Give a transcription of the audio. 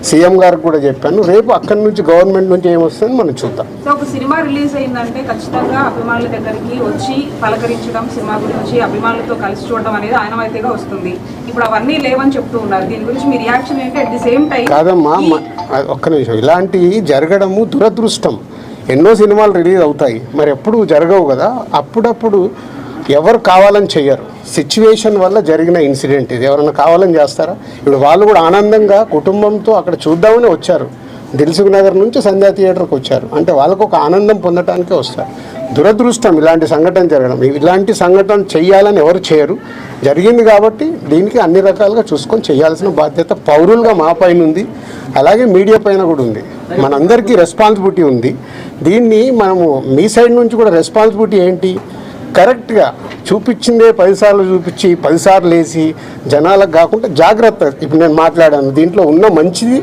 CM గారికి కూడా చెప్పాను. రేపు అక్కడి నుంచి గవర్నమెంట్ నుంచి ఏమొస్తుందని మనం చూద్దాం. సో ఒక సినిమా రిలీజ్ అయిందంటే ఖచ్చితంగా అభిమానుల దగ్గరికి వచ్చి పలకరించడం, సినిమా గురించి అభిమానులతో కలిసి చూడడం అనేది ఆనవాయితీగా వస్తుంది. ఇప్పుడు అవన్నీ లేవని చెప్తూ ఉన్నారు. దీని గురించి మీ రియాక్షన్ ఏంటి? అట్ ది సేమ్ టైం కాదమ్మా, ఒక్క నిమిషం, ఇలాంటివి జరగడము దురదృష్టం. ఎన్నో సినిమాలు రిలీజ్ అవుతాయి, మరి ఎప్పుడు జరగవు కదా. అప్పుడప్పుడు ఎవరు కావాలని చెయ్యరు, సిచ్యువేషన్ వల్ల జరిగిన ఇన్సిడెంట్ ఇది. ఎవరైనా కావాలని చేస్తారా? ఇప్పుడు వాళ్ళు కూడా ఆనందంగా కుటుంబంతో అక్కడ చూద్దామని వచ్చారు. దిల్సుఖ్ నగర్ నుంచి సంధ్యా థియేటర్కి వచ్చారు అంటే వాళ్ళకు ఒక ఆనందం పొందటానికే వస్తారు. దురదృష్టం ఇలాంటి సంఘటన జరగడం. ఇలాంటి సంఘటన చెయ్యాలని ఎవరు చేయరు, జరిగింది కాబట్టి దీనికి అన్ని రకాలుగా చూసుకొని చేయాల్సిన బాధ్యత పౌరులుగా మా పైన ఉంది, అలాగే మీడియా పైన కూడా ఉంది. మనందరికీ రెస్పాన్సిబిలిటీ ఉంది. దీన్ని మనము మీ సైడ్ నుంచి కూడా రెస్పాన్సిబిలిటీ ఏంటి, కరెక్ట్గా చూపించిందే 10 సార్లు చూపించి 10 సార్లు వేసి జనాలకు కాకుండా జాగ్రత్త. ఇప్పుడు నేను మాట్లాడాను, దీంట్లో ఉన్న మంచిది